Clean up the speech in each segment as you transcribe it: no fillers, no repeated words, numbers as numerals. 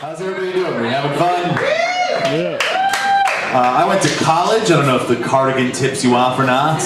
How's everybody doing? Are you having fun? Yeah. I went to college. I don't know if the cardigan tips you off or not.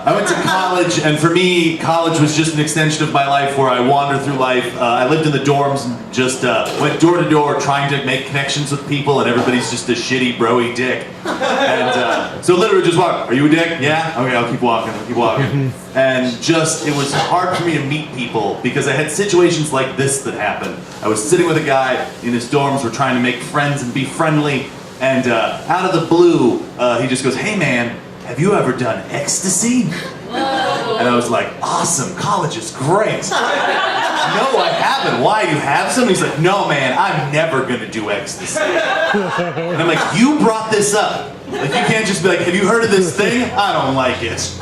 I went to college, and for me, college was just an extension of my life where I wandered through life. I lived in the dorms and just went door to door trying to make connections with people, and everybody's just a shitty, bro-y dick. And so literally just walk, are you a dick? Yeah? Okay, I'll keep walking, And just, it was hard for me to meet people because I had situations like this that happened. I was sitting with a guy in his dorms, we're trying to make friends and be friendly, and out of the blue, he just goes, hey man, have you ever done ecstasy? And I was like, awesome, college is great. No, I haven't. Why, you have some? He's like, no man, I'm never gonna do ecstasy. And I'm like, you brought this up. Like, you can't just be like, have you heard of this thing? I don't like it.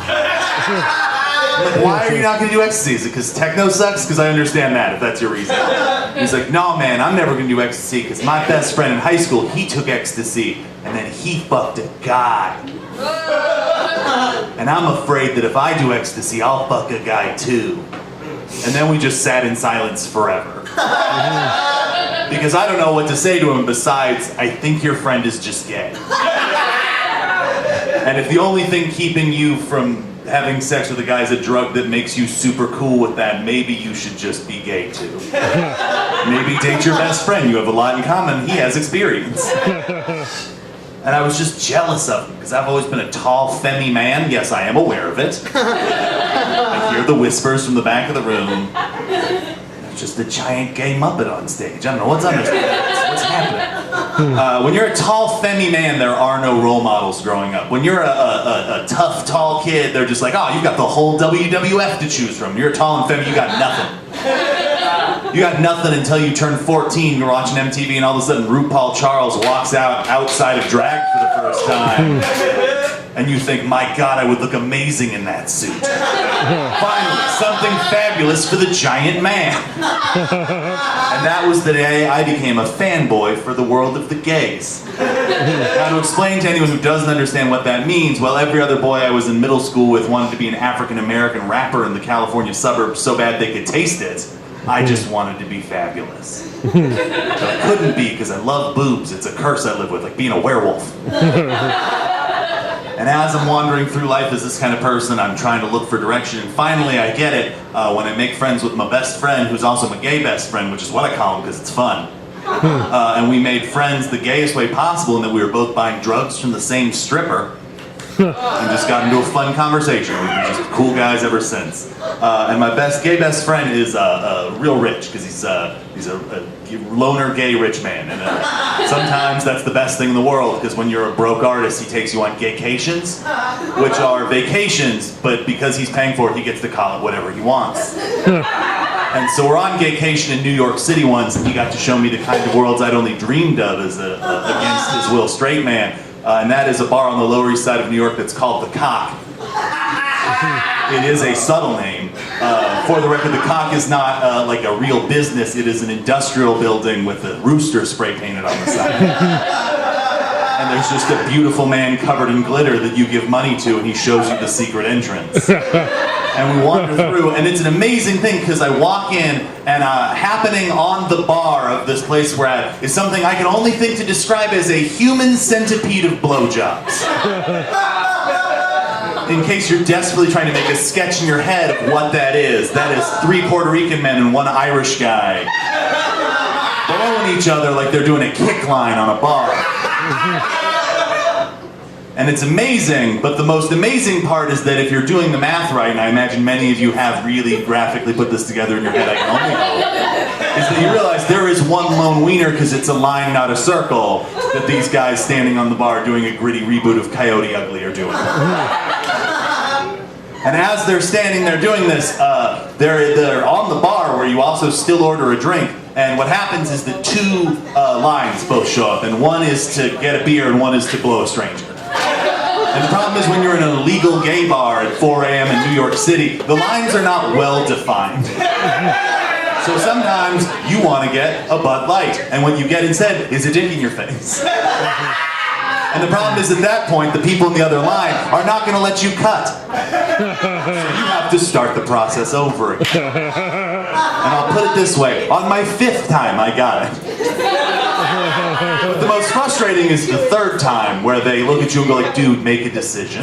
I'm like, why are you not gonna do ecstasy? Is it because techno sucks? Because I understand that, if that's your reason. He's like, no man, I'm never gonna do ecstasy because my best friend in high school, he took ecstasy and then he fucked a guy. And I'm afraid that if I do ecstasy, I'll fuck a guy too. And then we just sat in silence forever. Because I don't know what to say to him besides, I think your friend is just gay. And if the only thing keeping you from having sex with a guy is a drug that makes you super cool with that, maybe you should just be gay too. Maybe date your best friend, you have a lot in common, he has experience. And I was just jealous of him, because I've always been a tall, femmy man. Yes, I am aware of it. I hear the whispers from the back of the room. There's just a giant gay Muppet on stage. I don't know what's on this. What's happening? When you're a tall, femmy man, there are no role models growing up. When you're a tough, tall kid, they're just like, oh, you've got the whole WWF to choose from. You're tall and femmy, you got nothing. You got nothing until you turn 14, you're watching MTV, and all of a sudden RuPaul Charles walks out outside of drag for the first time. And you think, my God, I would look amazing in that suit. Finally, something fabulous for the giant man. And that was the day I became a fanboy for the world of the gays. Now, to explain to anyone who doesn't understand what that means, well, every other boy I was in middle school with wanted to be an African-American rapper in the California suburbs so bad they could taste it. I just wanted to be fabulous. But I couldn't be because I love boobs. It's a curse I live with, like being a werewolf. And as I'm wandering through life as this kind of person, I'm trying to look for direction, and finally I get it when I make friends with my best friend, who's also my gay best friend, which is what I call him because it's fun. And we made friends the gayest way possible in that we were both buying drugs from the same stripper. And just got into a fun conversation. We've been just cool guys ever since. And my gay best friend is real rich because he's a loner gay rich man. And sometimes that's the best thing in the world because when you're a broke artist, he takes you on gaycations, which are vacations, but because he's paying for it, he gets to call it whatever he wants. And so we're on gaycation in New York City once, and he got to show me the kind of worlds I'd only dreamed of as against his will straight man. And that is a bar on the Lower East Side of New York that's called The Cock. It is a subtle name. For the record, The Cock is not like a real business. It is an industrial building with a rooster spray painted on the side. And there's just a beautiful man covered in glitter that you give money to, and he shows you the secret entrance. And we wander through, and it's an amazing thing because I walk in, and happening on the bar of this place we're at is something I can only think to describe as a human centipede of blowjobs. In case you're desperately trying to make a sketch in your head of what that is 3 Puerto Rican men and 1 Irish guy blowing each other like they're doing a kick line on a bar. And it's amazing, but the most amazing part is that if you're doing the math right, and I imagine many of you have really graphically put this together in your head, I can only hope, is that you realize there is one lone wiener, because it's a line, not a circle, that these guys standing on the bar doing a gritty reboot of Coyote Ugly are doing. And as they're standing there doing this, they're on the bar where you also still order a drink. And what happens is that 2 lines both show up, and one is to get a beer and one is to blow a stranger. And the problem is when you're in an illegal gay bar at 4 a.m. in New York City, the lines are not well defined. So sometimes you want to get a Bud Light, and what you get instead is a dick in your face. And the problem is, at that point, the people in the other line are not going to let you cut. So you have to start the process over again. And I'll put it this way, on my 5th time, I got it. But the most frustrating is the 3rd time, where they look at you and go like, dude, make a decision.